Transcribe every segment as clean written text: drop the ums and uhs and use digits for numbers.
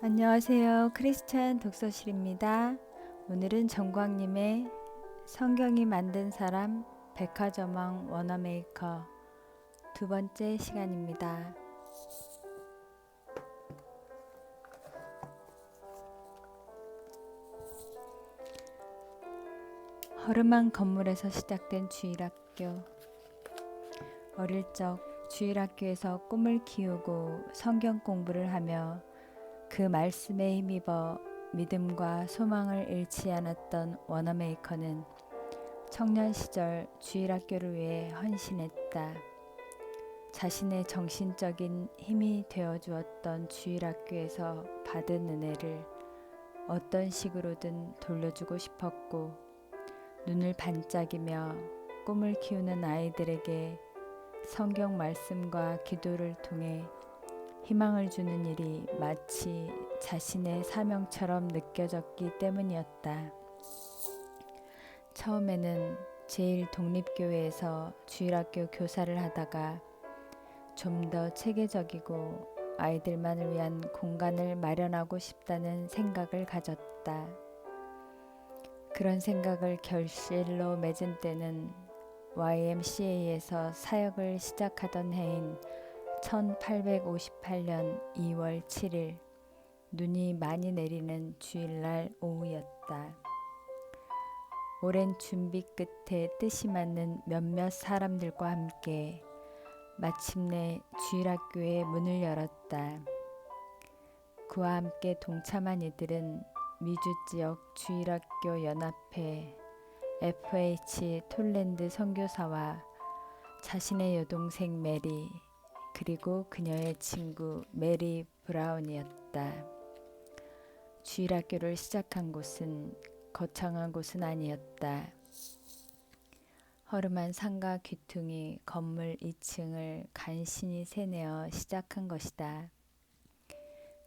안녕하세요. 크리스찬 독서실입니다. 오늘은 정광님의 성경이 만든 사람 백화점왕 워너메이커 두 번째 시간입니다. 허름한 건물에서 시작된 주일학교. 어릴 적 주일학교에서 꿈을 키우고 성경 공부를 하며 그 말씀에 힘입어 믿음과 소망을 잃지 않았던 워너메이커는 청년 시절 주일학교를 위해 헌신했다. 자신의 정신적인 힘이 되어 주었던 주일학교에서 받은 은혜를 어떤 식으로든 돌려주고 싶었고, 눈을 반짝이며 꿈을 키우는 아이들에게 성경 말씀과 기도를 통해 희망을 주는 일이 마치 자신의 사명처럼 느껴졌기 때문이었다. 처음에는 제1독립교회에서 주일학교 교사를 하다가 좀 더 체계적이고 아이들만을 위한 공간을 마련하고 싶다는 생각을 가졌다. 그런 생각을 결실로 맺은 때는 YMCA에서 사역을 시작하던 해인 1858년 2월 7일 눈이 많이 내리는 주일날 오후였다. 오랜 준비 끝에 뜻이 맞는 몇몇 사람들과 함께 마침내 주일학교의 문을 열었다. 그와 함께 동참한 이들은 미주지역 주일학교 연합회 FH 톨랜드 선교사와 자신의 여동생 메리, 그리고 그녀의 친구 메리 브라운이었다. 주일학교를 시작한 곳은 거창한 곳은 아니었다. 허름한 상가 귀퉁이 건물 2층을 간신히 새내어 시작한 것이다.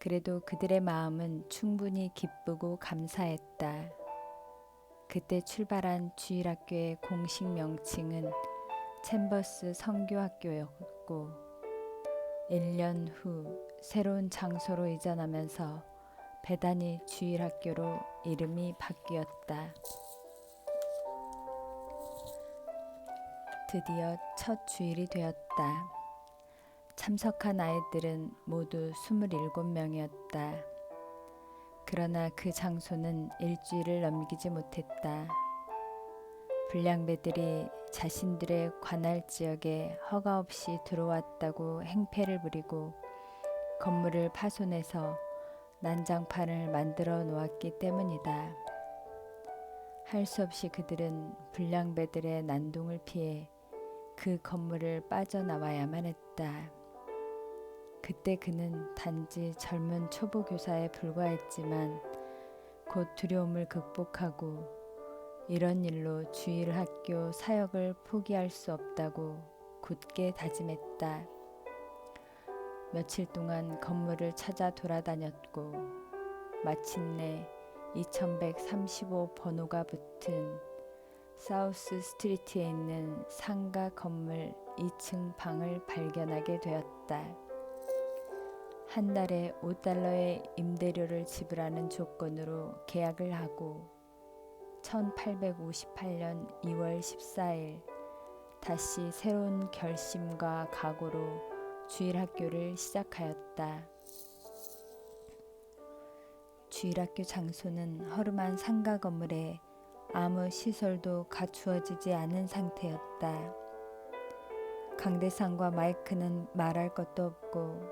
그래도 그들의 마음은 충분히 기쁘고 감사했다. 그때 출발한 주일학교의 공식 명칭은 챔버스 선교학교였고, 1년 후 새로운 장소로 이전하면서 베다니 주일학교로 이름이 바뀌었다. 드디어 첫 주일이 되었다. 참석한 아이들은 모두 27명이었다. 그러나 그 장소는 일주일을 넘기지 못했다. 불량배들이 자신들의 관할 지역에 허가 없이 들어왔다고 행패를 부리고 건물을 파손해서 난장판을 만들어 놓았기 때문이다. 할 수 없이 그들은 불량배들의 난동을 피해 그 건물을 빠져나와야만 했다. 그때 그는 단지 젊은 초보 교사에 불과했지만 곧 두려움을 극복하고 이런 일로 주일학교 사역을 포기할 수 없다고 굳게 다짐했다. 며칠 동안 건물을 찾아 돌아다녔고 마침내 2135 번호가 붙은 사우스 스트리트에 있는 상가 건물 2층 방을 발견하게 되었다. 한 달에 $5의 임대료를 지불하는 조건으로 계약을 하고 1858년 2월 14일 다시 새로운 결심과 각오로 주일학교를 시작하였다. 주일학교 장소는 허름한 상가 건물에 아무 시설도 갖추어지지 않은 상태였다. 강대상과 마이크는 말할 것도 없고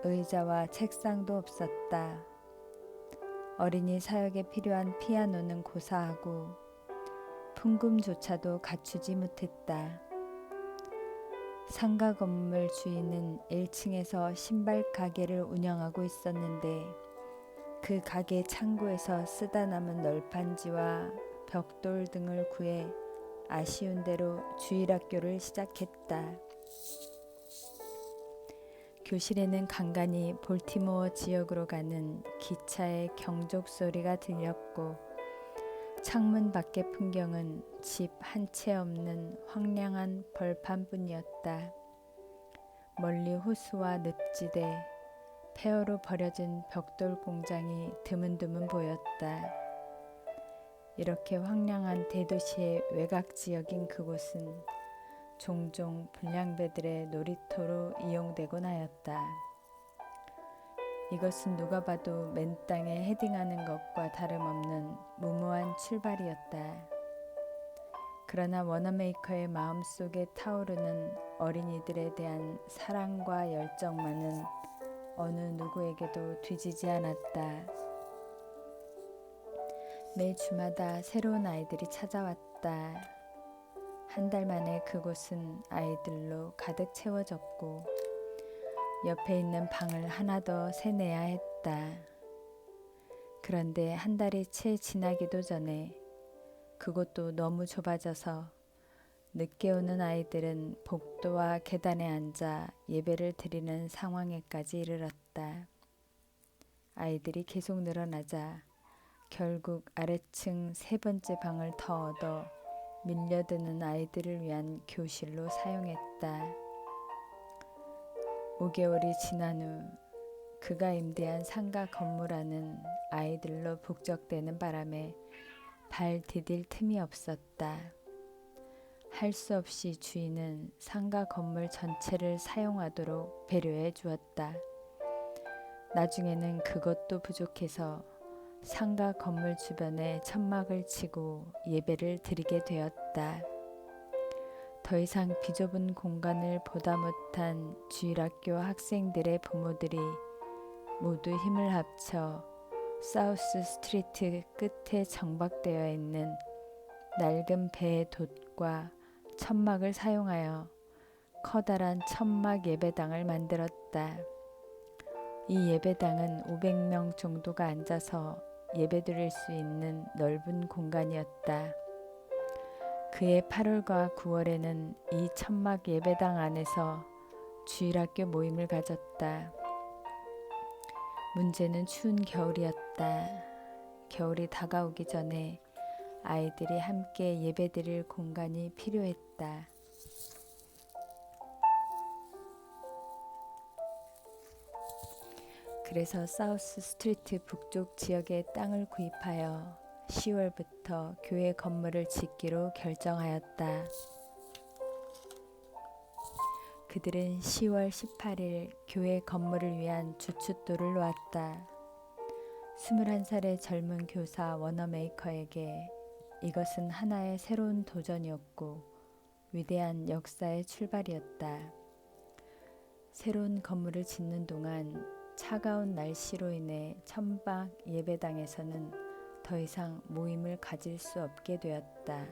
의자와 책상도 없었다. 어린이 사역에 필요한 피아노는 고사하고 풍금조차도 갖추지 못했다. 상가 건물 주인은 1층에서 신발 가게를 운영하고 있었는데 그 가게 창고에서 쓰다 남은 널판지와 벽돌 등을 구해 아쉬운 대로 주일학교를 시작했다. 교실에는 간간히 볼티모어 지역으로 가는 기차의 경적 소리가 들렸고 창문 밖의 풍경은 집 한 채 없는 황량한 벌판뿐이었다. 멀리 호수와 늪지대, 폐허로 버려진 벽돌 공장이 드문드문 보였다. 이렇게 황량한 대도시의 외곽 지역인 그곳은 종종 불량배들의 놀이터로 이용되곤 하였다. 이것은 누가 봐도 맨 땅에 헤딩하는 것과 다름없는 무모한 출발이었다. 그러나 워너메이커의 마음속에 타오르는 어린이들에 대한 사랑과 열정만은 어느 누구에게도 뒤지지 않았다. 매 주마다 새로운 아이들이 찾아왔다. 한 달 만에 그곳은 아이들로 가득 채워졌고 옆에 있는 방을 하나 더 세내야 했다. 그런데 한 달이 채 지나기도 전에 그곳도 너무 좁아져서 늦게 오는 아이들은 복도와 계단에 앉아 예배를 드리는 상황에까지 이르렀다. 아이들이 계속 늘어나자 결국 아래층 세 번째 방을 더 얻어 밀려드는 아이들을 위한 교실로 사용했다. 5개월이 지난 후 그가 임대한 상가 건물 안은 아이들로 북적대는 바람에 발 디딜 틈이 없었다. 할 수 없이 주인은 상가 건물 전체를 사용하도록 배려해 주었다. 나중에는 그것도 부족해서 상가 건물 주변에 천막을 치고 예배를 드리게 되었다. 더 이상 비좁은 공간을 보다 못한 주일학교 학생들의 부모들이 모두 힘을 합쳐 사우스 스트리트 끝에 정박되어 있는 낡은 배의 돛과 천막을 사용하여 커다란 천막 예배당을 만들었다. 이 예배당은 500명 정도가 앉아서 예배드릴 수 있는 넓은 공간이었다. 그해 8월과 9월에는 이 천막 예배당 안에서 주일학교 모임을 가졌다. 문제는 추운 겨울이었다. 겨울이 다가오기 전에 아이들이 함께 예배드릴 공간이 필요했다. 그래서 사우스 스트리트 북쪽 지역의 땅을 구입하여 10월부터 교회 건물을 짓기로 결정하였다. 그들은 10월 18일 교회 건물을 위한 주춧돌을 놓았다. 21살의 젊은 교사 워너메이커에게 이것은 하나의 새로운 도전이었고 위대한 역사의 출발이었다. 새로운 건물을 짓는 동안 차가운 날씨로 인해 천막 예배당에서는 더 이상 모임을 가질 수 없게 되었다.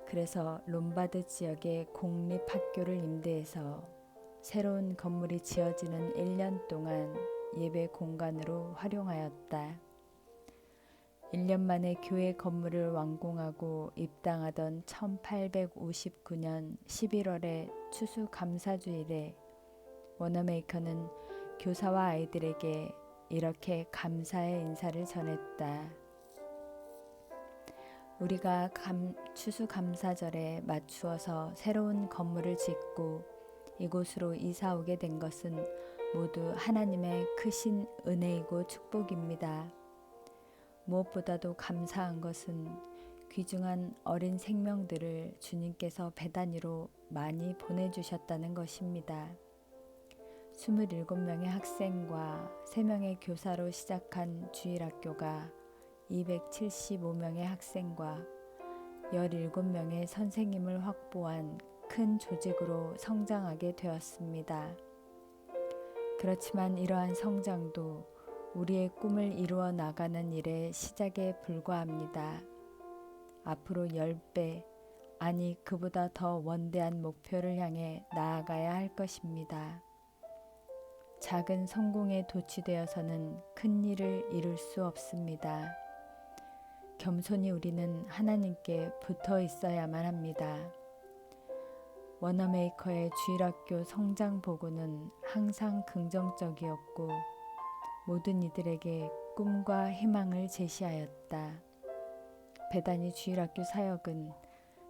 그래서 롬바드 지역의 공립학교를 임대해서 새로운 건물이 지어지는 1년 동안 예배 공간으로 활용하였다. 1년 만에 교회 건물을 완공하고 입당하던 1859년 11월의 추수감사주일에 워너메이커는 교사와 아이들에게 이렇게 감사의 인사를 전했다. 우리가 추수감사절에 맞추어서 새로운 건물을 짓고 이곳으로 이사 오게 된 것은 모두 하나님의 크신 은혜이고 축복입니다. 무엇보다도 감사한 것은 귀중한 어린 생명들을 주님께서 배단위로 많이 보내주셨다는 것입니다. 27명의 학생과 3명의 교사로 시작한 주일학교가 275명의 학생과 17명의 선생님을 확보한 큰 조직으로 성장하게 되었습니다. 그렇지만 이러한 성장도 우리의 꿈을 이루어 나가는 일의 시작에 불과합니다. 앞으로 10배, 아니 그보다 더 원대한 목표를 향해 나아가야 할 것입니다. 작은 성공에 도취되어서는 큰 일을 이룰 수 없습니다. 겸손히 우리는 하나님께 붙어 있어야만 합니다. 워너메이커의 주일학교 성장 보고는 항상 긍정적이었고 모든 이들에게 꿈과 희망을 제시하였다. 베다니 주일학교 사역은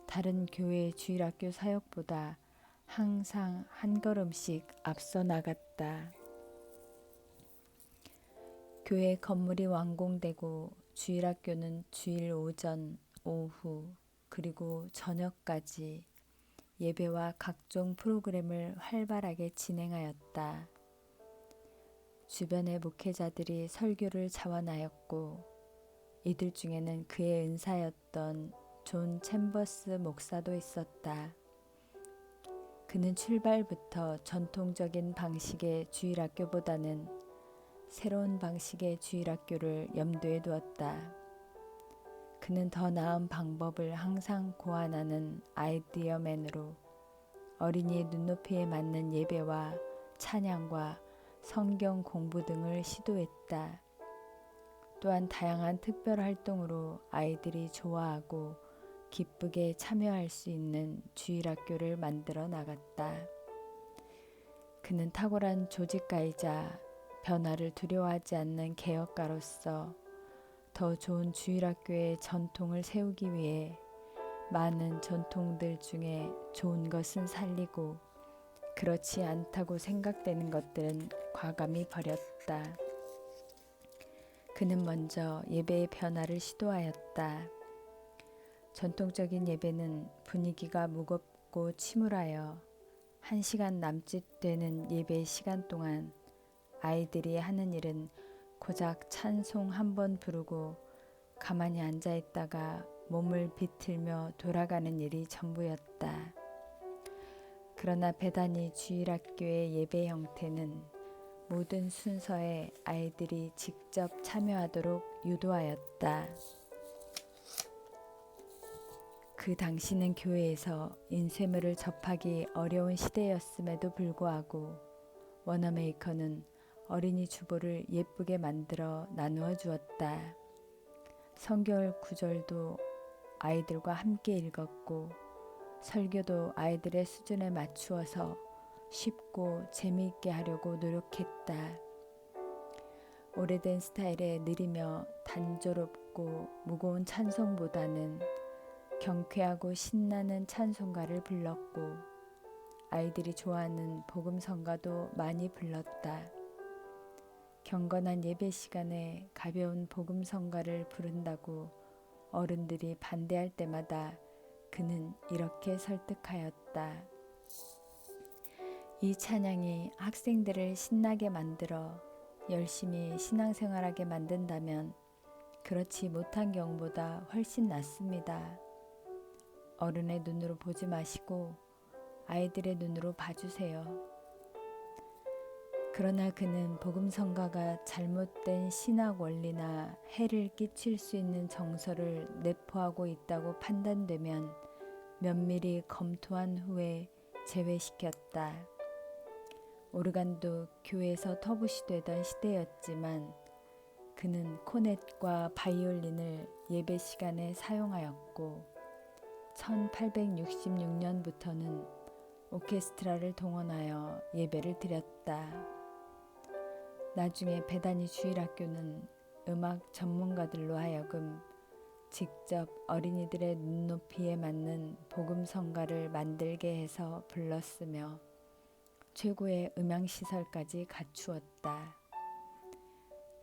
다른 교회의 주일학교 사역보다 항상 한 걸음씩 앞서 나갔다. 교회 건물이 완공되고 주일학교는 주일 오전, 오후, 그리고 저녁까지 예배와 각종 프로그램을 활발하게 진행하였다. 주변의 목회자들이 설교를 자원하였고 이들 중에는 그의 은사였던 존 챔버스 목사도 있었다. 그는 출발부터 전통적인 방식의 주일학교보다는 새로운 방식의 주일학교를 염두에 두었다. 그는 더 나은 방법을 항상 고안하는 아이디어맨으로 어린이의 눈높이에 맞는 예배와 찬양과 성경 공부 등을 시도했다. 또한 다양한 특별 활동으로 아이들이 좋아하고 기쁘게 참여할 수 있는 주일학교를 만들어 나갔다. 그는 탁월한 조직가이자 변화를 두려워하지 않는 개혁가로서 더 좋은 주일학교의 전통을 세우기 위해 많은 전통들 중에 좋은 것은 살리고 그렇지 않다고 생각되는 것들은 과감히 버렸다. 그는 먼저 예배의 변화를 시도하였다. 전통적인 예배는 분위기가 무겁고 침울하여 1시간 남짓 되는 예배 시간 동안 아이들이 하는 일은 고작 찬송 한 번 부르고 가만히 앉아 있다가 몸을 비틀며 돌아가는 일이 전부였다. 그러나 베다니 주일학교의 예배 형태는 모든 순서에 아이들이 직접 참여하도록 유도하였다. 그 당시는 교회에서 인쇄물을 접하기 어려운 시대였음에도 불구하고 워너메이커는 어린이 주보를 예쁘게 만들어 나누어 주었다. 성경 구절도 아이들과 함께 읽었고 설교도 아이들의 수준에 맞추어서 쉽고 재미있게 하려고 노력했다. 오래된 스타일의 느리며 단조롭고 무거운 찬송보다는 경쾌하고 신나는 찬송가를 불렀고 아이들이 좋아하는 복음성가도 많이 불렀다. 경건한 예배 시간에 가벼운 복음성가를 부른다고 어른들이 반대할 때마다 그는 이렇게 설득하였다. 이 찬양이 학생들을 신나게 만들어 열심히 신앙생활하게 만든다면 그렇지 못한 경우보다 훨씬 낫습니다. 어른의 눈으로 보지 마시고 아이들의 눈으로 봐주세요. 그러나 그는 복음성가가 잘못된 신학 원리나 해를 끼칠 수 있는 정서를 내포하고 있다고 판단되면 면밀히 검토한 후에 제외시켰다. 오르간도 교회에서 터부시되던 시대였지만 그는 코넷과 바이올린을 예배 시간에 사용하였고 1866년부터는 오케스트라를 동원하여 예배를 드렸다. 나중에 베다니 주일학교는 음악 전문가들로 하여금 직접 어린이들의 눈높이에 맞는 복음성가를 만들게 해서 불렀으며 최고의 음향시설까지 갖추었다.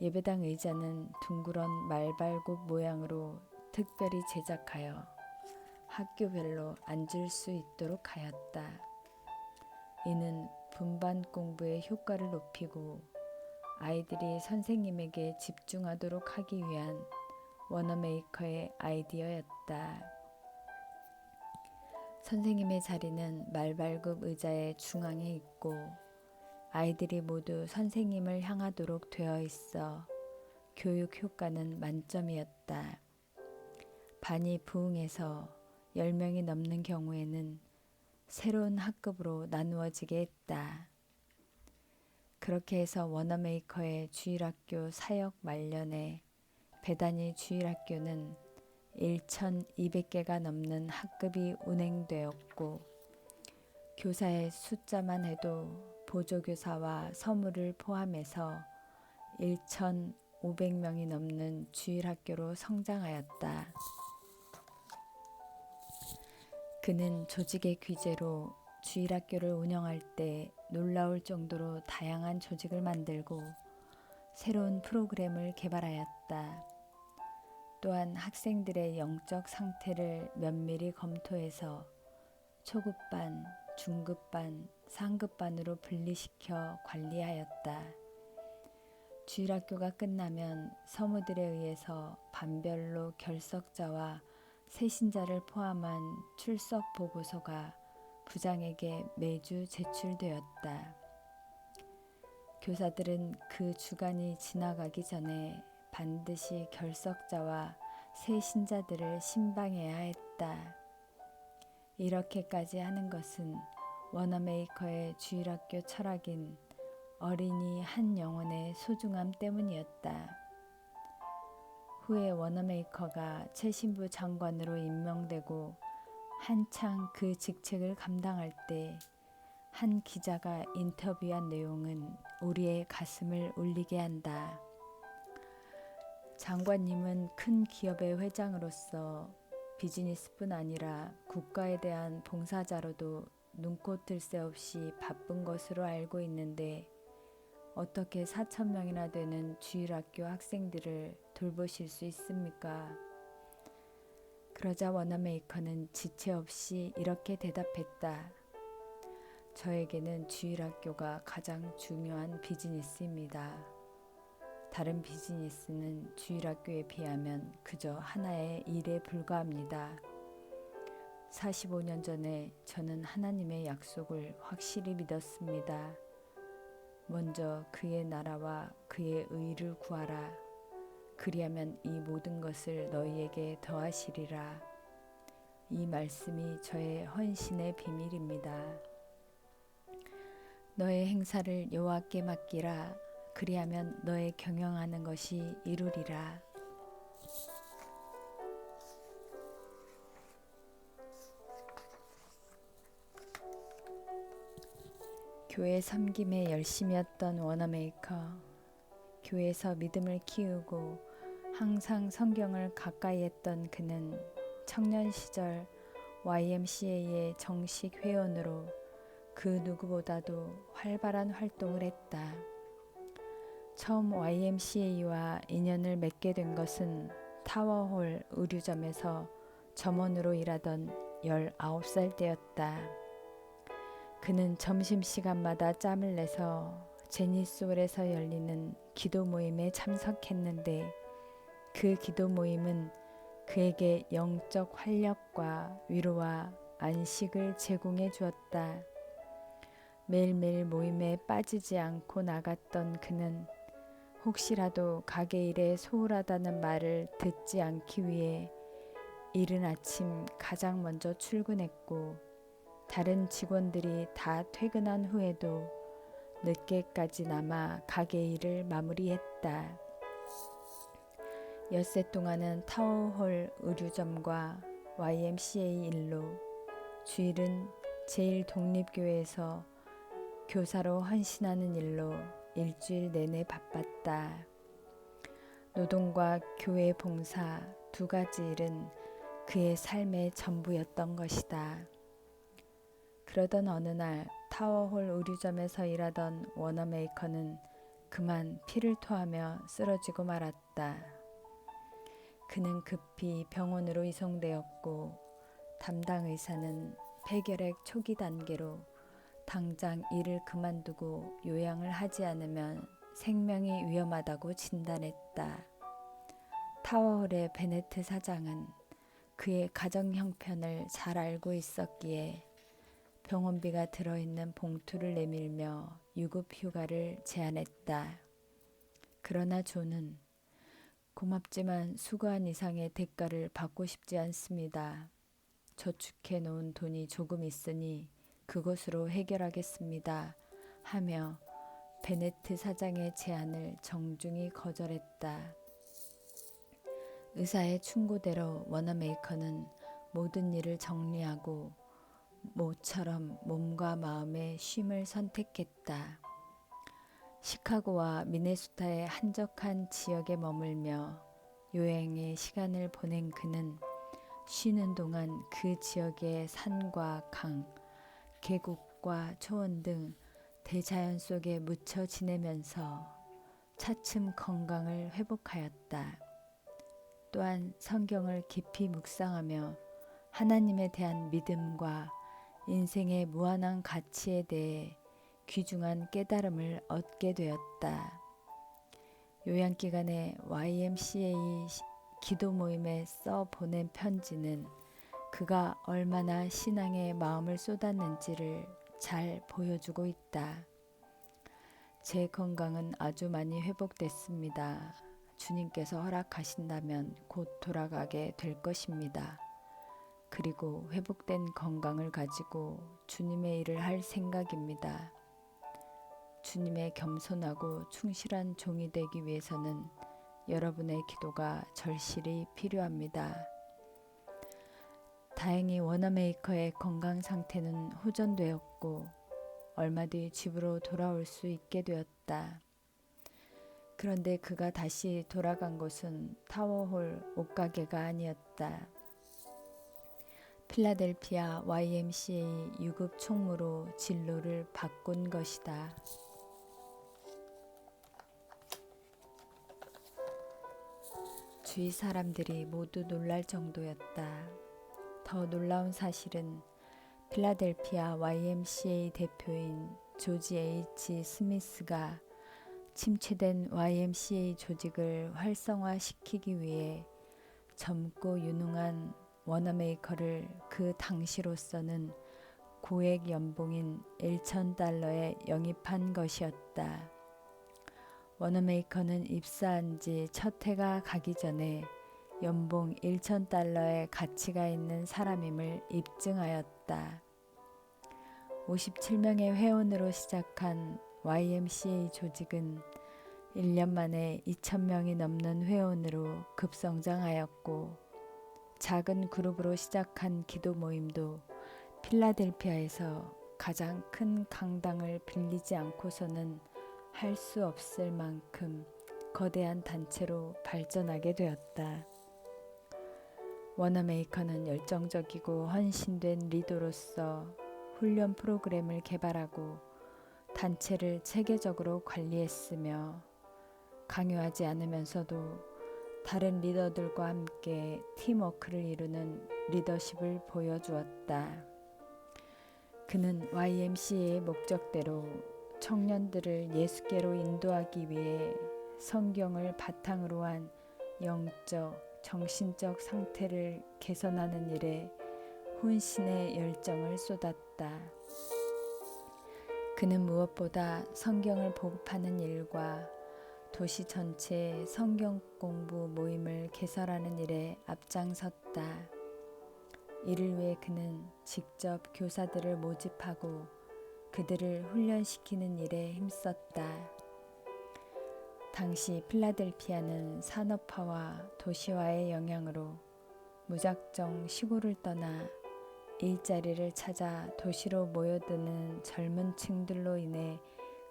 예배당 의자는 둥그런 말발굽 모양으로 특별히 제작하여 학교별로 앉을 수 있도록 하였다. 이는 분반 공부의 효과를 높이고 아이들이 선생님에게 집중하도록 하기 위한 워너메이커의 아이디어였다. 선생님의 자리는 말발굽 의자의 중앙에 있고 아이들이 모두 선생님을 향하도록 되어 있어 교육 효과는 만점이었다. 반이 부흥해서 10명이 넘는 경우에는 새로운 학급으로 나누어지게 했다. 그렇게 해서 워너메이커의 주일학교 사역 말년에 베다니 주일학교는 1,200개가 넘는 학급이 운행되었고 교사의 숫자만 해도 보조교사와 서무를 포함해서 1,500명이 넘는 주일학교로 성장하였다. 그는 조직의 규제로 주일학교를 운영할 때 놀라울 정도로 다양한 조직을 만들고 새로운 프로그램을 개발하였다. 또한 학생들의 영적 상태를 면밀히 검토해서 초급반, 중급반, 상급반으로 분리시켜 관리하였다. 주일학교가 끝나면 서무들에 의해서 반별로 결석자와 세신자를 포함한 출석 보고서가 부장에게 매주 제출되었다. 교사들은 그 주간이 지나가기 전에 반드시 결석자와 세신자들을 신방해야 했다. 이렇게까지 하는 것은 워너메이커의 주일학교 철학인 어린이 한 영혼의 소중함 때문이었다. 후에 워너메이커가 최신부 장관으로 임명되고 한창 그 직책을 감당할 때 한 기자가 인터뷰한 내용은 우리의 가슴을 울리게 한다. 장관님은 큰 기업의 회장으로서 비즈니스뿐 아니라 국가에 대한 봉사자로도 눈코 뜰 새 없이 바쁜 것으로 알고 있는데 어떻게 4,000명이나 되는 주일학교 학생들을 돌보실 수 있습니까? 그러자 워너메이커는 지체 없이 이렇게 대답했다. 저에게는 주일학교가 가장 중요한 비즈니스입니다. 다른 비즈니스는 주일학교에 비하면 그저 하나의 일에 불과합니다. 45년 전에 저는 하나님의 약속을 확실히 믿었습니다. 먼저 그의 나라와 그의 의를 구하라. 그리하면 이 모든 것을 너희에게 더하시리라. 이 말씀이 저의 헌신의 비밀입니다. 너의 행사를 여호와께 맡기라. 그리하면 너의 경영하는 것이 이루리라. 교회 섬김에 열심이었던 워너메이커. 교회에서 믿음을 키우고 항상 성경을 가까이 했던 그는 청년 시절 YMCA의 정식 회원으로 그 누구보다도 활발한 활동을 했다. 처음 YMCA와 인연을 맺게 된 것은 타워홀 의류점에서 점원으로 일하던 19살 때였다. 그는 점심시간마다 짬을 내서 제니스홀에서 열리는 기도 모임에 참석했는데 그 기도 모임은 그에게 영적 활력과 위로와 안식을 제공해 주었다. 매일매일 모임에 빠지지 않고 나갔던 그는 혹시라도 가게 일에 소홀하다는 말을 듣지 않기 위해 이른 아침 가장 먼저 출근했고 다른 직원들이 다 퇴근한 후에도 늦게까지 남아 가게 일을 마무리했다. 엿새 동안은 타워홀 의류점과 YMCA 일로, 주일은 제1독립교회에서 교사로 헌신하는 일로 일주일 내내 바빴다. 노동과 교회 봉사 두 가지 일은 그의 삶의 전부였던 것이다. 그러던 어느 날 타워홀 의류점에서 일하던 워너메이커는 그만 피를 토하며 쓰러지고 말았다. 그는 급히 병원으로 이송되었고 담당 의사는 폐결핵 초기 단계로 당장 일을 그만두고 요양을 하지 않으면 생명이 위험하다고 진단했다. 타워홀의 베네트 사장은 그의 가정 형편을 잘 알고 있었기에 병원비가 들어있는 봉투를 내밀며 유급 휴가를 제안했다. 그러나 존은 고맙지만 수고한 이상의 대가를 받고 싶지 않습니다. 저축해 놓은 돈이 조금 있으니 그것으로 해결하겠습니다. 하며 베네트 사장의 제안을 정중히 거절했다. 의사의 충고대로 워너메이커는 모든 일을 정리하고 모처럼 몸과 마음의 쉼을 선택했다. 시카고와 미네소타의 한적한 지역에 머물며 요양의 시간을 보낸 그는 쉬는 동안 그 지역의 산과 강, 계곡과 초원 등 대자연 속에 묻혀 지내면서 차츰 건강을 회복하였다. 또한 성경을 깊이 묵상하며 하나님에 대한 믿음과 인생의 무한한 가치에 대해 귀중한 깨달음을 얻게 되었다. 요양기간에 YMCA 기도 모임에 써 보낸 편지는 그가 얼마나 신앙에 마음을 쏟았는지를 잘 보여주고 있다. 제 건강은 아주 많이 회복됐습니다. 주님께서 허락하신다면 곧 돌아가게 될 것입니다. 그리고 회복된 건강을 가지고 주님의 일을 할 생각입니다. 주님의 겸손하고 충실한 종이 되기 위해서는 여러분의 기도가 절실히 필요합니다. 다행히 워너메이커의 건강 상태는 호전되었고 얼마 뒤 집으로 돌아올 수 있게 되었다. 그런데 그가 다시 돌아간 곳은 타워홀 옷가게가 아니었다. 필라델피아 YMCA 유급 총무로 진로를 바꾼 것이다. 주위 사람들이 모두 놀랄 정도였다. 더 놀라운 사실은 필라델피아 YMCA 대표인 조지 H. 스미스가 침체된 YMCA 조직을 활성화시키기 위해 젊고 유능한 워너메이커를 그 당시로서는 고액 연봉인 $1,000에 영입한 것이었다. 워너메이커는 입사한 지 첫 해가 가기 전에 연봉 $1,000의 가치가 있는 사람임을 입증하였다. 57명의 회원으로 시작한 YMCA 조직은 1년 만에 2,000명이 넘는 회원으로 급성장하였고 작은 그룹으로 시작한 기도 모임도 필라델피아에서 가장 큰 강당을 빌리지 않고서는 할 수 없을 만큼 거대한 단체로 발전하게 되었다. 워너메이커는 열정적이고 헌신된 리더로서 훈련 프로그램을 개발하고 단체를 체계적으로 관리했으며 강요하지 않으면서도 다른 리더들과 함께 팀워크를 이루는 리더십을 보여주었다. 그는 YMCA의 목적대로 청년들을 예수께로 인도하기 위해 성경을 바탕으로 한 영적, 정신적 상태를 개선하는 일에 혼신의 열정을 쏟았다. 그는 무엇보다 성경을 보급하는 일과 도시 전체의 성경 공부 모임을 개설하는 일에 앞장섰다. 이를 위해 그는 직접 교사들을 모집하고 그들을 훈련시키는 일에 힘썼다. 당시 필라델피아는 산업화와 도시화의 영향으로 무작정 시골을 떠나 일자리를 찾아 도시로 모여드는 젊은 층들로 인해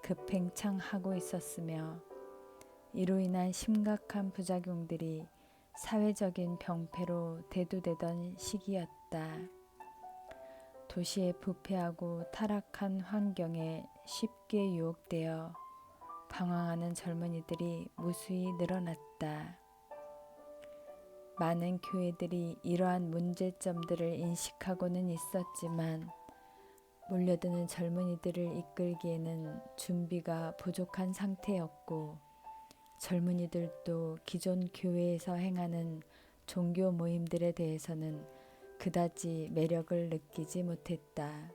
급팽창하고 있었으며 이로 인한 심각한 부작용들이 사회적인 병폐로 대두되던 시기였다. 도시의 부패하고 타락한 환경에 쉽게 유혹되어 방황하는 젊은이들이 무수히 늘어났다. 많은 교회들이 이러한 문제점들을 인식하고는 있었지만 몰려드는 젊은이들을 이끌기에는 준비가 부족한 상태였고 젊은이들도 기존 교회에서 행하는 종교 모임들에 대해서는 그다지 매력을 느끼지 못했다.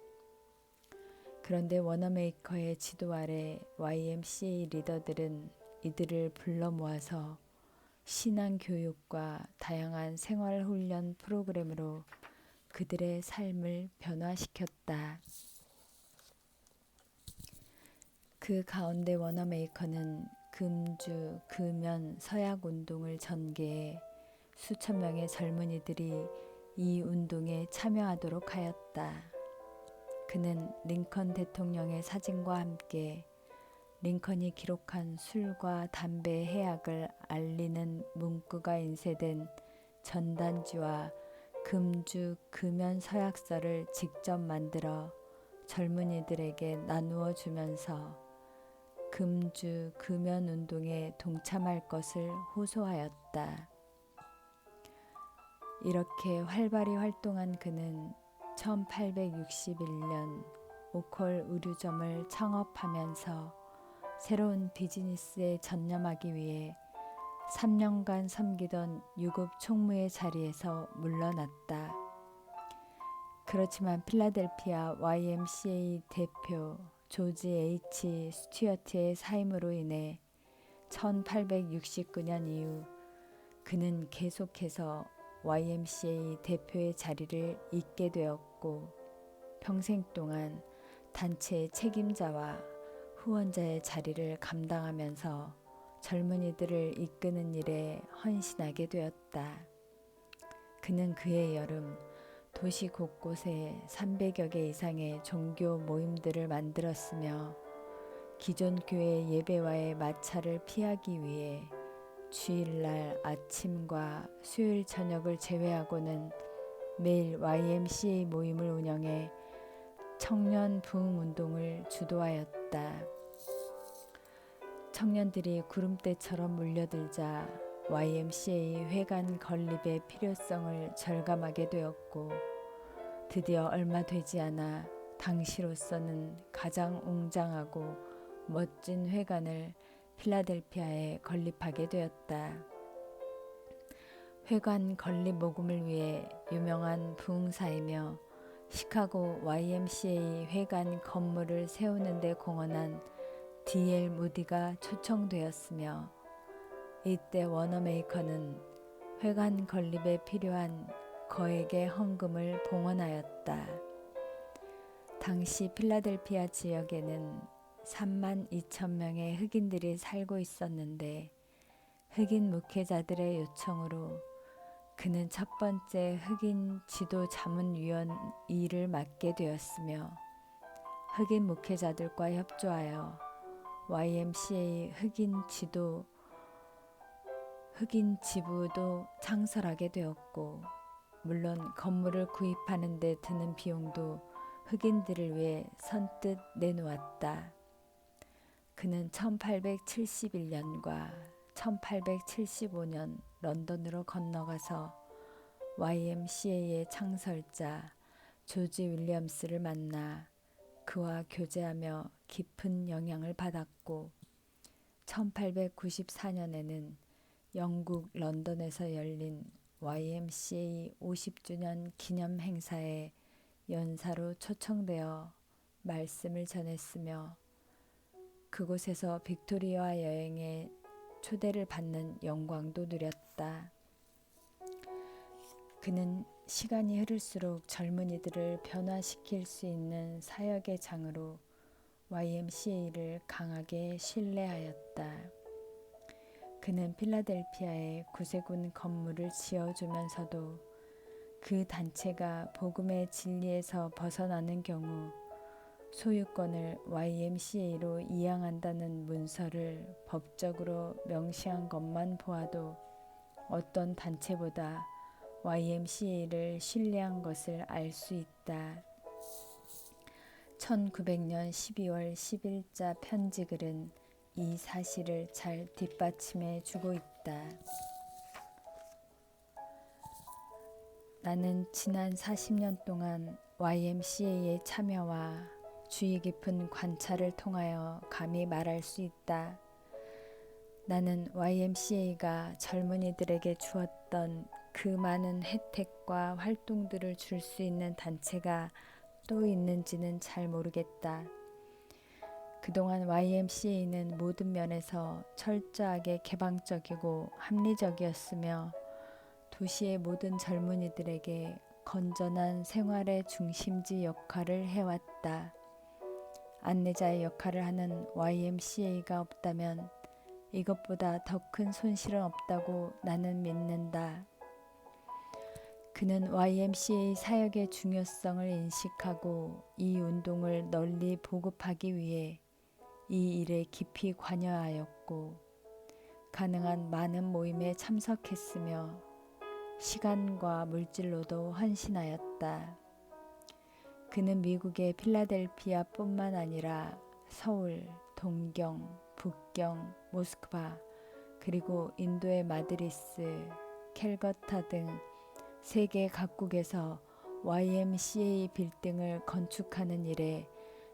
그런데 워너메이커의 지도 아래 YMCA 리더들은 이들을 불러 모아서 신앙 교육과 다양한 생활 훈련 프로그램으로 그들의 삶을 변화시켰다. 그 가운데 워너메이커는 금주, 금연, 서약 운동을 전개해 수천 명의 젊은이들이 이 운동에 참여하도록 하였다. 그는 링컨 대통령의 사진과 함께 링컨이 기록한 술과 담배 해악을 알리는 문구가 인쇄된 전단지와 금주, 금연 서약서를 직접 만들어 젊은이들에게 나누어 주면서 금주 금연 운동에 동참할 것을 호소하였다. 이렇게 활발히 활동한 그는 1861년 오컬 의류점을 창업하면서 새로운 비즈니스에 전념하기 위해 3년간 섬기던 유급 총무의 자리에서 물러났다. 그렇지만 필라델피아 YMCA 대표 조지 H. 스튜어트의 사임으로 인해 1869년 이후 그는 계속해서 YMCA 대표의 자리를 잇게 되었고 평생 동안 단체의 책임자와 후원자의 자리를 감당하면서 젊은이들을 이끄는 일에 헌신하게 되었다. 그는 그해 여름 도시 곳곳에 300여 개 이상의 종교 모임들을 만들었으며 기존 교회 예배와의 마찰을 피하기 위해 주일날 아침과 수요일 저녁을 제외하고는 매일 YMCA 모임을 운영해 청년 부흥 운동을 주도하였다. 청년들이 구름대처럼 몰려들자 YMCA 회관 건립의 필요성을 절감하게 되었고 드디어 얼마 되지 않아 당시로서는 가장 웅장하고 멋진 회관을 필라델피아에 건립하게 되었다. 회관 건립 모금을 위해 유명한 부흥사이며 시카고 YMCA 회관 건물을 세우는 데 공헌한 D.L. 무디가 초청되었으며 이때 워너메이커는 회관 건립에 필요한 거액의 헌금을 봉헌하였다. 당시 필라델피아 지역에는 3만 2천 명의 흑인들이 살고 있었는데 흑인 목회자들의 요청으로 그는 첫 번째 흑인 지도 자문위원 일을 맡게 되었으며 흑인 목회자들과 협조하여 YMCA 흑인 지부도 창설하게 되었고 물론 건물을 구입하는 데 드는 비용도 흑인들을 위해 선뜻 내놓았다. 그는 1871년과 1875년 런던으로 건너가서 YMCA의 창설자 조지 윌리엄스를 만나 그와 교제하며 깊은 영향을 받았고 1894년에는 영국 런던에서 열린 YMCA 50주년 기념 행사에 연사로 초청되어 말씀을 전했으며 그곳에서 빅토리아 여행에 초대를 받는 영광도 누렸다. 그는 시간이 흐를수록 젊은이들을 변화시킬 수 있는 사역의 장으로 YMCA를 강하게 신뢰하였다. 그는 필라델피아에 구세군 건물을 지어주면서도 그 단체가 복음의 진리에서 벗어나는 경우 소유권을 YMCA로 이양한다는 문서를 법적으로 명시한 것만 보아도 어떤 단체보다 YMCA를 신뢰한 것을 알 수 있다. 1900년 12월 10일자 편지글은 이 사실을 잘 뒷받침해 주고 있다. 나는 지난 40년 동안 YMCA의 참여와 주의 깊은 관찰을 통하여 감히 말할 수 있다. 나는 YMCA가 젊은이들에게 주었던 그 많은 혜택과 활동들을 줄 수 있는 단체가 또 있는지는 잘 모르겠다. 그동안 YMCA는 모든 면에서 철저하게 개방적이고 합리적이었으며 도시의 모든 젊은이들에게 건전한 생활의 중심지 역할을 해왔다. 안내자의 역할을 하는 YMCA가 없다면 이것보다 더 큰 손실은 없다고 나는 믿는다. 그는 YMCA 사역의 중요성을 인식하고 이 운동을 널리 보급하기 위해 이 일에 깊이 관여하였고 가능한 많은 모임에 참석했으며 시간과 물질로도 헌신하였다. 그는 미국의 필라델피아뿐만 아니라 서울, 동경, 북경 모스크바, 그리고 인도의 마드리스, 캘커타 등 세계 각국에서 YMCA 빌딩을 건축하는 일에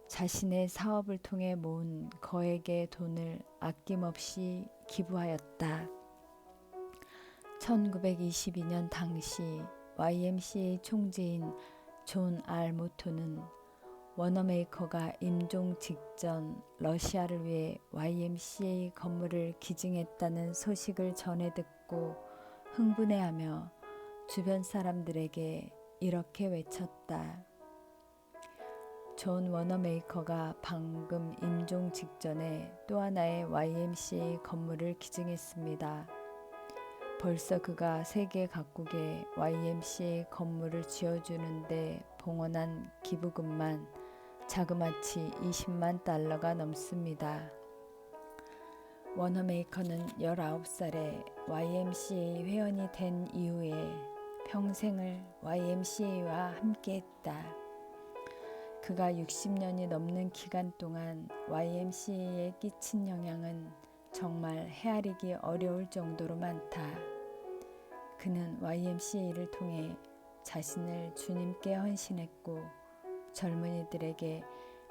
자신의 사업을 통해 모은 거액의 돈을 아낌없이 기부하였다. 1922년 당시 YMCA 총재인 존 R. 모토는 워너메이커가 임종 직전 러시아를 위해 YMCA 건물을 기증했다는 소식을 전해 듣고 흥분해하며 주변 사람들에게 이렇게 외쳤다. 존 워너메이커가 방금 임종 직전에 또 하나의 YMCA 건물을 기증했습니다. 벌써 그가 세계 각국에 YMCA 건물을 지어주는데 봉헌한 기부금만 자그마치 20만 달러가 넘습니다. 워너메이커는 19살에 YMCA 회원이 된 이후에 평생을 YMCA와 함께했다. 그가 60년이 넘는 기간 동안 YMCA에 끼친 영향은 정말 헤아리기 어려울 정도로 많다. 그는 YMCA를 통해 자신을 주님께 헌신했고 젊은이들에게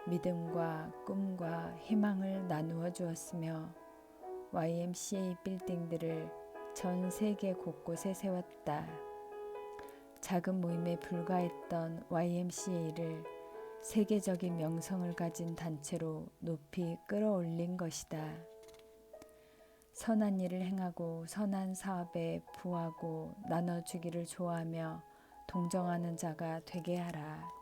믿음과 꿈과 희망을 나누어 주었으며 YMCA 빌딩들을 전 세계 곳곳에 세웠다. 작은 모임에 불과했던 YMCA를 세계적인 명성을 가진 단체로 높이 끌어올린 것이다. 선한 일을 행하고 선한 사업에 부하고 나눠주기를 좋아하며 동정하는 자가 되게 하라.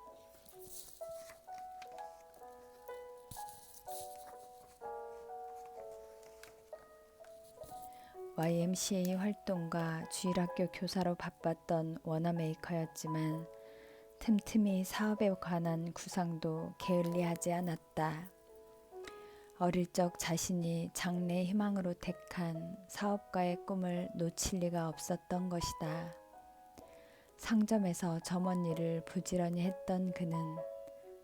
YMCA 활동과 주일학교 교사로 바빴던 워너메이커였지만 틈틈이 사업에 관한 구상도 게을리하지 않았다. 어릴 적 자신이 장래 희망으로 택한 사업가의 꿈을 놓칠 리가 없었던 것이다. 상점에서 점원 일을 부지런히 했던 그는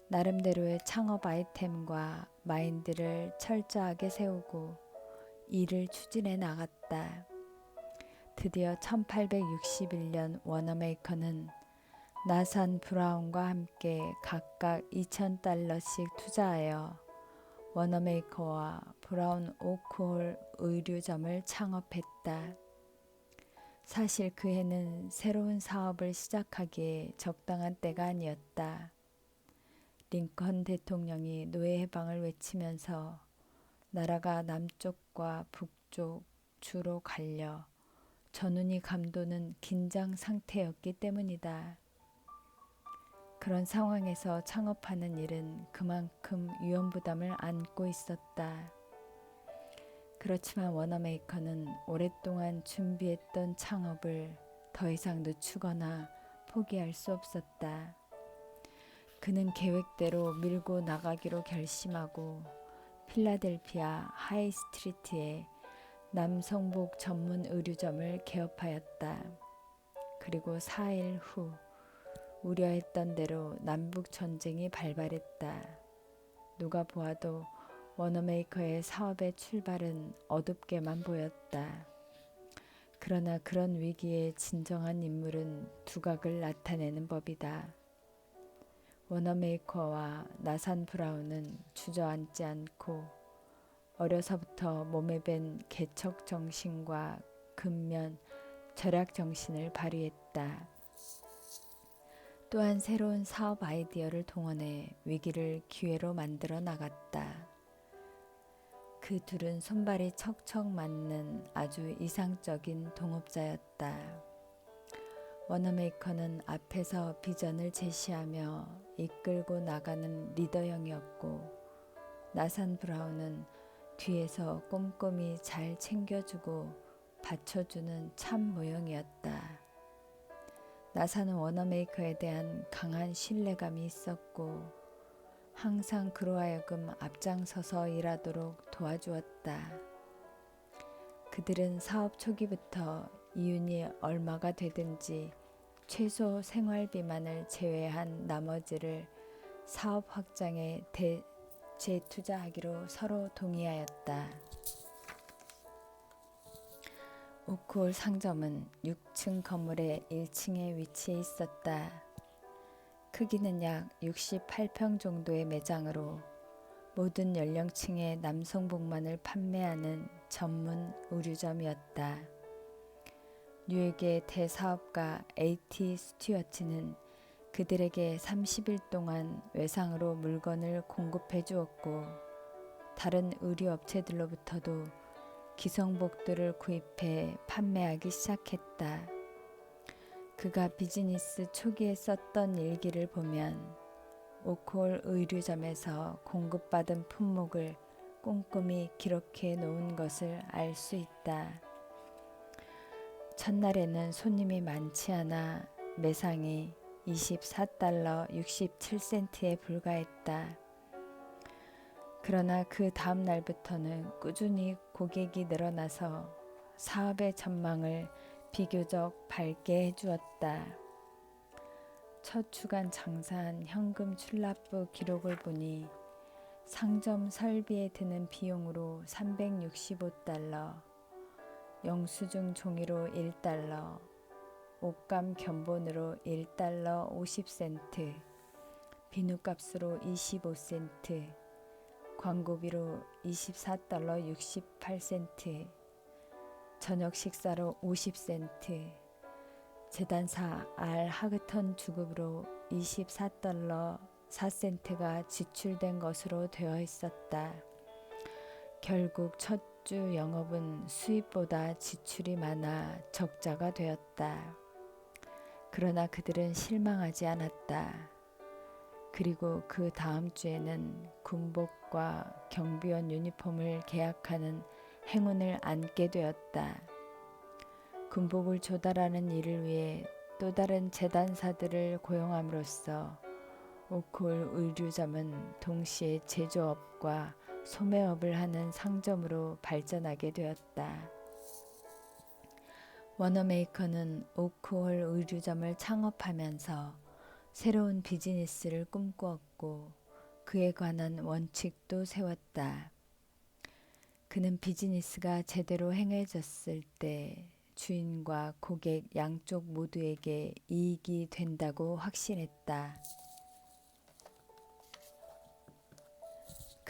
나름대로의 창업 아이템과 마인드를 철저하게 세우고 일을 추진해 나갔다. 드디어 1861년 워너메이커는 나산 브라운과 함께 각각 2,000달러씩 투자하여 워너메이커와 브라운 오크홀 의류점을 창업했다. 사실 그 해는 새로운 사업을 시작하기에 적당한 때가 아니었다. 링컨 대통령이 노예 해방을 외치면서 나라가 남쪽과 북쪽 주로 갈려 전운이 감도는 긴장 상태였기 때문이다. 그런 상황에서 창업하는 일은 그만큼 위험부담을 안고 있었다. 그렇지만 워너메이커는 오랫동안 준비했던 창업을 더 이상 늦추거나 포기할 수 없었다. 그는 계획대로 밀고 나가기로 결심하고 필라델피아 하이스트리트에 남성복 전문 의류점을 개업하였다. 그리고 4일 후 우려했던 대로 남북 전쟁이 발발했다. 누가 보아도 워너메이커의 사업의 출발은 어둡게만 보였다. 그러나 그런 위기에 진정한 인물은 두각을 나타내는 법이다. 워너메이커와 나산 브라운은 주저앉지 않고 어려서부터 몸에 밴 개척 정신과 근면, 절약 정신을 발휘했다. 또한 새로운 사업 아이디어를 동원해 위기를 기회로 만들어 나갔다. 그 둘은 손발이 척척 맞는 아주 이상적인 동업자였다. 워너메이커는 앞에서 비전을 제시하며 이끌고 나가는 리더형이었고 나산 브라운은 뒤에서 꼼꼼히 잘 챙겨주고 받쳐주는 참 모형이었다. 나사는 워너메이커에 대한 강한 신뢰감이 있었고 항상 그로 하여금 앞장서서 일하도록 도와주었다. 그들은 사업 초기부터 이윤이 얼마가 되든지 최소 생활비만을 제외한 나머지를 사업 확장에 재투자하기로 서로 동의하였다. 오크홀 상점은 6층 건물의 1층에 위치해 있었다. 크기는 약 68평 정도의 매장으로 모든 연령층의 남성복만을 판매하는 전문 의류점이었다. 뉴욕의 대사업가 A.T. 스튜어트는 그들에게 30일 동안 외상으로 물건을 공급해 주었고 다른 의류업체들로부터도 기성복들을 구입해 판매하기 시작했다. 그가 비즈니스 초기에 썼던 일기를 보면 오크홀 의류점에서 공급받은 품목을 꼼꼼히 기록해 놓은 것을 알 수 있다. 첫날에는 손님이 많지 않아 매상이 $24 67센트에 불과했다. 그러나 그 다음 날부터는 꾸준히 고객이 늘어나서 사업의 전망을 비교적 밝게 해주었다. 첫 주간 장사한 현금 출납부 기록을 보니 상점 설비에 드는 비용으로 $365, 영수증 종이로 $1, 옷감 견본으로 $1 50센트, 비누값으로 25센트, 광고비로 $24 68센트, 저녁 식사로 50센트, 재단사 알 하그턴 주급으로 $24 4센트가 지출된 것으로 되어 있었다. 결국 첫 주 영업은 수입보다 지출이 많아 적자가 되었다. 그러나 그들은 실망하지 않았다. 그리고 그 다음 주에는 군복과 경비원 유니폼을 계약하는 행운을 안게 되었다. 군복을 조달하는 일을 위해 또 다른 재단사들을 고용함으로써 오크홀 의류점은 동시에 제조업과 소매업을 하는 상점으로 발전하게 되었다. 워너메이커는 오크홀 의류점을 창업하면서 새로운 비즈니스를 꿈꾸었고 그에 관한 원칙도 세웠다. 그는 비즈니스가 제대로 행해졌을 때 주인과 고객 양쪽 모두에게 이익이 된다고 확신했다.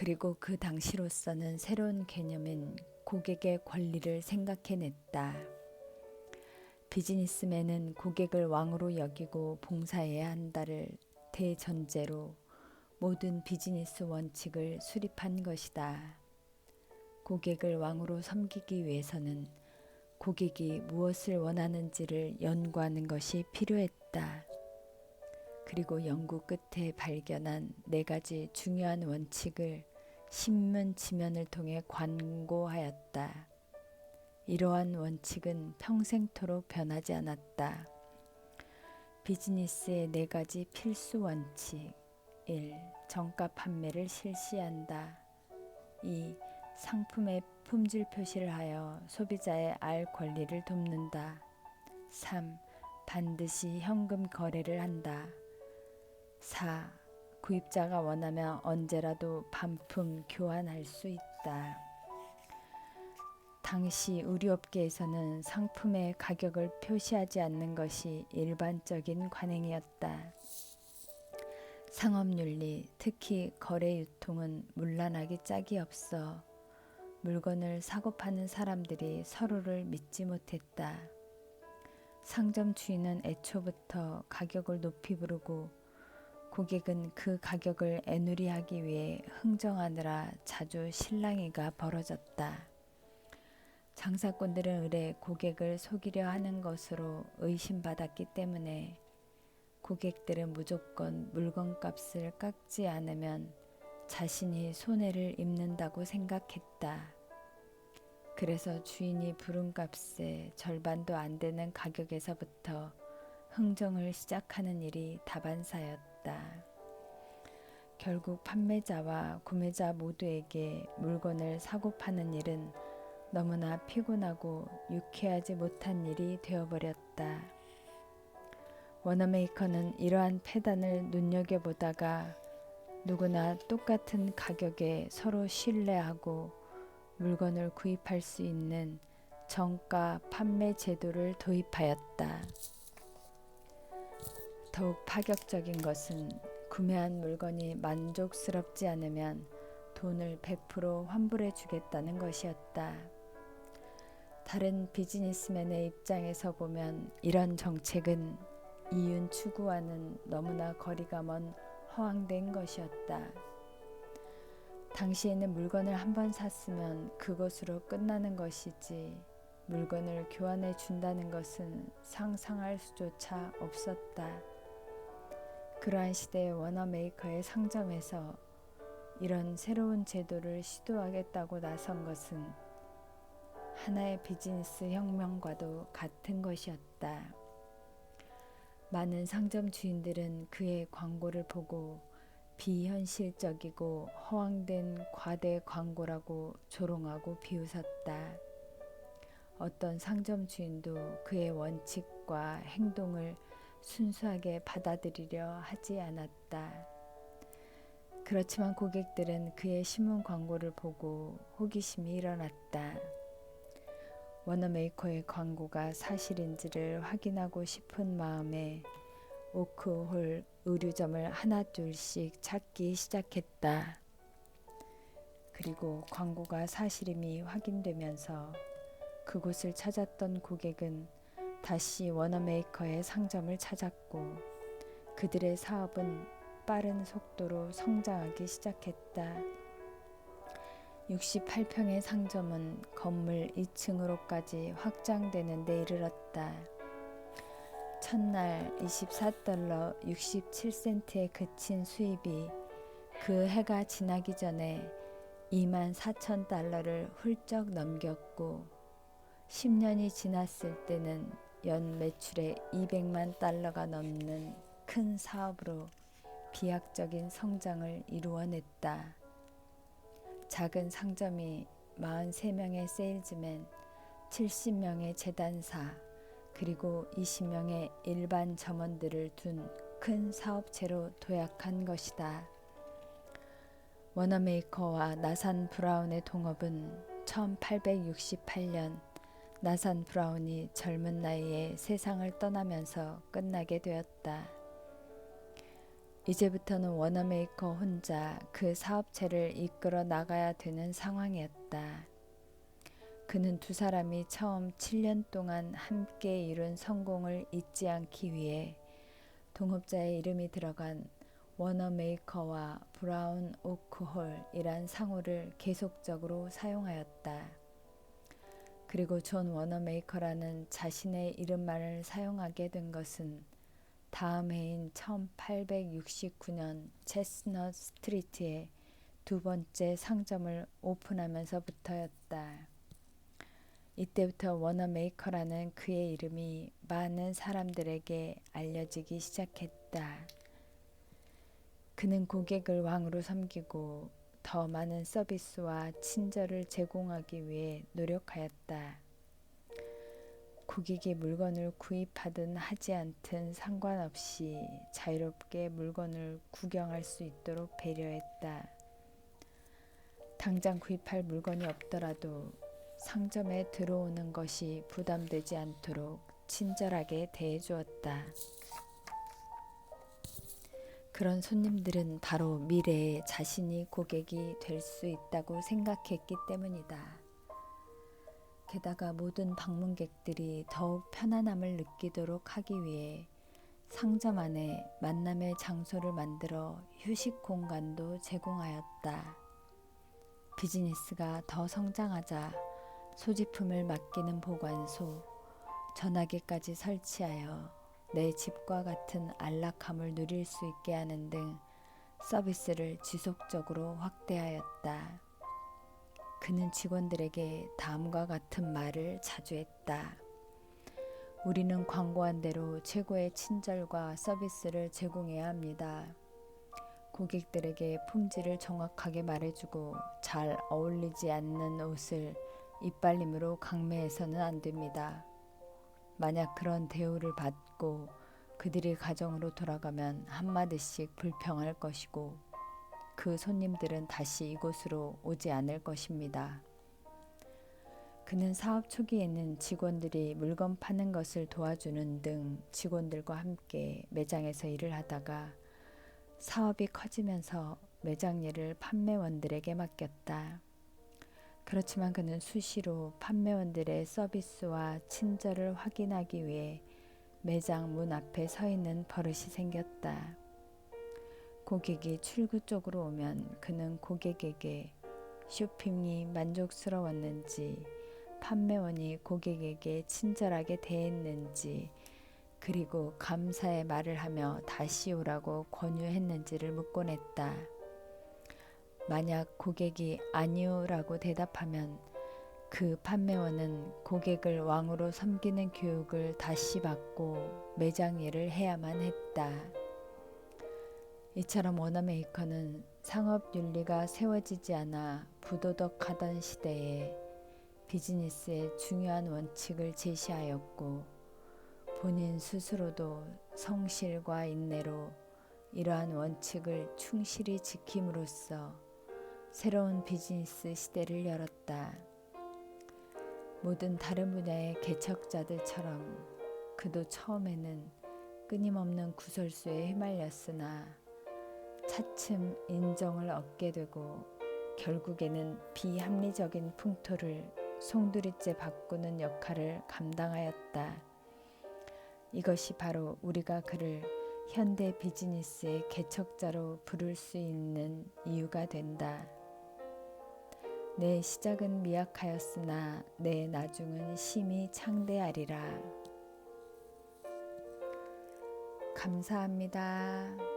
그리고 그 당시로서는 새로운 개념인 고객의 권리를 생각해냈다. 비즈니스맨은 고객을 왕으로 여기고 봉사해야 한다를 대전제로 모든 비즈니스 원칙을 수립한 것이다. 고객을 왕으로 섬기기 위해서는 고객이 무엇을 원하는지를 연구하는 것이 필요했다. 그리고 연구 끝에 발견한 4가지 중요한 원칙을 신문 지면을 통해 관고하였다. 이러한 원칙은 평생토록 변하지 않았다. 비즈니스의 4가지 필수 원칙. 1. 정가 판매를 실시한다. 2. 상품의 품질 표시를 하여 소비자의 알 권리를 돕는다. 3. 반드시 현금 거래를 한다. 4. 구입자가 원하면 언제라도 반품 교환할 수 있다. 당시 의류업계에서는 상품의 가격을 표시하지 않는 것이 일반적인 관행이었다. 상업윤리, 특히 거래 유통은 문란하기 짝이 없어 물건을 사고 파는 사람들이 서로를 믿지 못했다. 상점 주인은 애초부터 가격을 높이 부르고 고객은 그 가격을 애누리하기 위해 흥정하느라 자주 실랑이가 벌어졌다. 장사꾼들은 의뢰 고객을 속이려 하는 것으로 의심받았기 때문에 고객들은 무조건 물건값을 깎지 않으면 자신이 손해를 입는다고 생각했다. 그래서 주인이 부른 값의 절반도 안 되는 가격에서부터 흥정을 시작하는 일이 다반사였다. 결국 판매자와 구매자 모두에게 물건을 사고 파는 일은 너무나 피곤하고 유쾌하지 못한 일이 되어버렸다. 워너메이커는 이러한 폐단을 눈여겨보다가 누구나 똑같은 가격에 서로 신뢰하고 물건을 구입할 수 있는 정가 판매 제도를 도입하였다. 더욱 파격적인 것은 구매한 물건이 만족스럽지 않으면 돈을 100% 환불해 주겠다는 것이었다. 다른 비즈니스맨의 입장에서 보면 이런 정책은 이윤 추구와는 너무나 거리가 먼 허황된 것이었다. 당시에는 물건을 한번 샀으면 그것으로 끝나는 것이지 물건을 교환해 준다는 것은 상상할 수조차 없었다. 그러한 시대의 워너메이커의 상점에서 이런 새로운 제도를 시도하겠다고 나선 것은 하나의 비즈니스 혁명과도 같은 것이었다. 많은 상점 주인들은 그의 광고를 보고 비현실적이고 허황된 과대 광고라고 조롱하고 비웃었다. 어떤 상점 주인도 그의 원칙과 행동을 순수하게 받아들이려 하지 않았다. 그렇지만 고객들은 그의 신문 광고를 보고 호기심이 일어났다. 워너메이커의 광고가 사실인지를 확인하고 싶은 마음에 오크홀 의류점을 하나둘씩 찾기 시작했다. 그리고 광고가 사실임이 확인되면서 그곳을 찾았던 고객은 다시 워너메이커의 상점을 찾았고 그들의 사업은 빠른 속도로 성장하기 시작했다. 68평의 상점은 건물 2층으로까지 확장되는 데 이르렀다. 첫날 $24 67센트에 그친 수입이 그 해가 지나기 전에 $24,000를 훌쩍 넘겼고 10년이 지났을 때는 연 매출의 $200만 넘는 큰 사업으로 비약적인 성장을 이루어냈다. 작은 상점이 43명의 세일즈맨, 70명의 재단사, 그리고 20명의 일반 점원들을 둔 큰 사업체로 도약한 것이다. 워너메이커와 나산 브라운의 동업은 1868년 나산 브라운이 젊은 나이에 세상을 떠나면서 끝나게 되었다. 이제부터는 워너메이커 혼자 그 사업체를 이끌어 나가야 되는 상황이었다. 그는 두 사람이 처음 7년 동안 함께 이룬 성공을 잊지 않기 위해 동업자의 이름이 들어간 워너메이커와 브라운 오크홀이란 상호를 계속적으로 사용하였다. 그리고 존 워너메이커라는 자신의 이름만을 사용하게 된 것은 다음 해인 1869년 체스넛 스트리트에 두 번째 상점을 오픈하면서부터였다. 이때부터 워너메이커라는 그의 이름이 많은 사람들에게 알려지기 시작했다. 그는 고객을 왕으로 섬기고 더 많은 서비스와 친절을 제공하기 위해 노력하였다. 고객이 물건을 구입하든 하지 않든 상관없이 자유롭게 물건을 구경할 수 있도록 배려했다. 당장 구입할 물건이 없더라도 상점에 들어오는 것이 부담되지 않도록 친절하게 대해주었다. 그런 손님들은 바로 미래에 자신이 고객이 될 수 있다고 생각했기 때문이다. 게다가 모든 방문객들이 더욱 편안함을 느끼도록 하기 위해 상점 안에 만남의 장소를 만들어 휴식 공간도 제공하였다. 비즈니스가 더 성장하자 소지품을 맡기는 보관소, 전화기까지 설치하여 내 집과 같은 안락함을 누릴 수 있게 하는 등 서비스를 지속적으로 확대하였다. 그는 직원들에게 다음과 같은 말을 자주 했다. 우리는 광고한 대로 최고의 친절과 서비스를 제공해야 합니다. 고객들에게 품질을 정확하게 말해주고 잘 어울리지 않는 옷을 이빨림으로 강매해서는 안 됩니다. 만약 그런 대우를 받고 그들이 가정으로 돌아가면 한마디씩 불평할 것이고 그 손님들은 다시 이곳으로 오지 않을 것입니다. 그는 사업 초기에는 직원들이 물건 파는 것을 도와주는 등 직원들과 함께 매장에서 일을 하다가 사업이 커지면서 매장 일을 판매원들에게 맡겼다. 그렇지만 그는 수시로 판매원들의 서비스와 친절을 확인하기 위해 매장 문 앞에 서 있는 버릇이 생겼다. 고객이 출구 쪽으로 오면 그는 고객에게 쇼핑이 만족스러웠는지, 판매원이 고객에게 친절하게 대했는지, 그리고 감사의 말을 하며 다시 오라고 권유했는지를 묻곤 했다. 만약 고객이 아니오라고 대답하면 그 판매원은 고객을 왕으로 섬기는 교육을 다시 받고 매장 일을 해야만 했다. 이처럼 워너메이커는 상업 윤리가 세워지지 않아 부도덕하던 시대에 비즈니스의 중요한 원칙을 제시하였고, 본인 스스로도 성실과 인내로 이러한 원칙을 충실히 지킴으로써 새로운 비즈니스 시대를 열었다. 모든 다른 분야의 개척자들처럼 그도 처음에는 끊임없는 구설수에 휘말렸으나 차츰 인정을 얻게 되고 결국에는 비합리적인 풍토를 송두리째 바꾸는 역할을 감당하였다. 이것이 바로 우리가 그를 현대 비즈니스의 개척자로 부를 수 있는 이유가 된다. 내 시작은 미약하였으나 내 나중은 심히 창대하리라. 감사합니다.